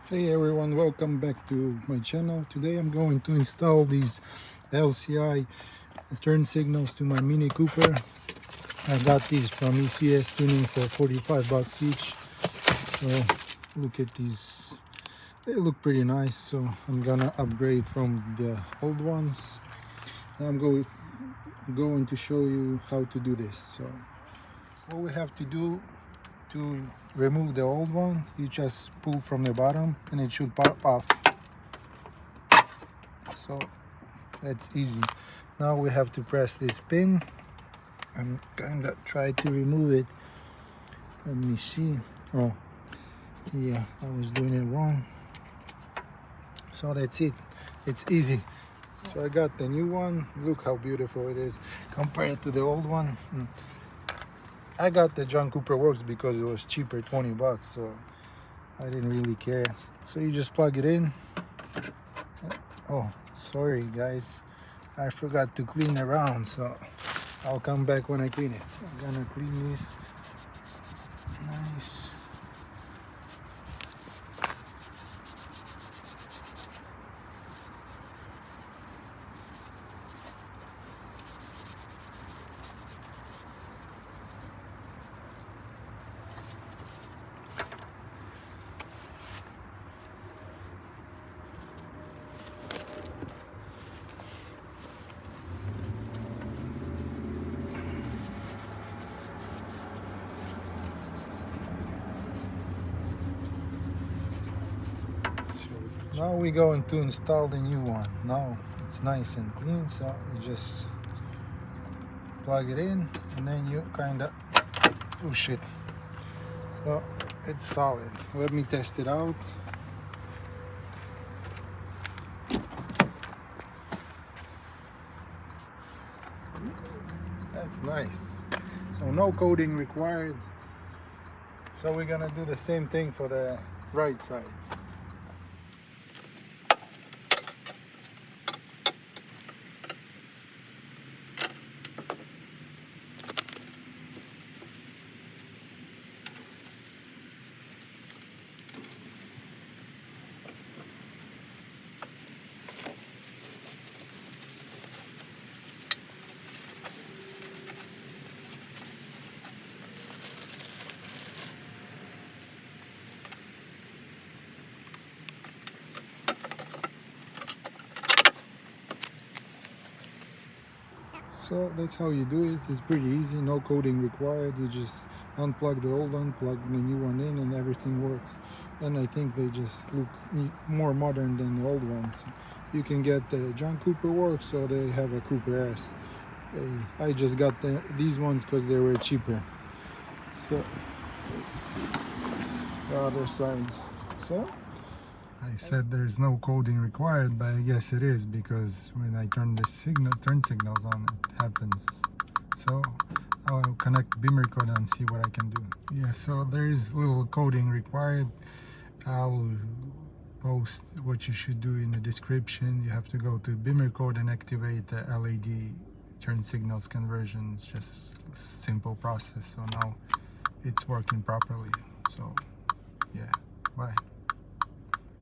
Hey everyone, welcome back to my channel. Today I'm going to install these LCI turn signals to my Mini Cooper. I got these from ECS Tuning for 45 bucks each. So look at these, they look pretty nice. So I'm gonna upgrade from the old ones. I'm going to show you how to do this. So what we have to do to remove the old one, you just pull from the bottom and it should pop off. So that's easy. Now we have to press this pin and kind of try to remove it. Let me see. Oh yeah, I was doing it wrong. So that's it, it's easy. So I got the new one. Look how beautiful it is compared to the old one. I got the John Cooper Works because it was cheaper, 20 bucks, so I didn't really care. So you just plug it in. Oh, sorry guys, I forgot to clean around, so I'll come back when I clean it. I'm gonna clean this nice. Now we're going to install the new one. Now it's nice and clean, so you just plug it in and then you kind of push it. So it's solid. Let me test it out. That's nice. So no coding required. So we're gonna do the same thing for the right side. So that's how you do it. It's pretty easy, no coding required. You just unplug the old one, plug the new one in, and everything works. And I think they just look more modern than the old ones. You can get the John Cooper Works, or they have a Cooper S. I just got these ones because they were cheaper. So the other side. So I said there's no coding required, but I guess it is, because when I turn the turn signals on, it happens. So I'll connect Bimmercode and see what I can do. Yeah, so there is little coding required. I'll post what you should do in the description. You have to go to Bimmercode and activate the LED turn signals conversions. Just a simple process. So now it's working properly. So yeah, bye.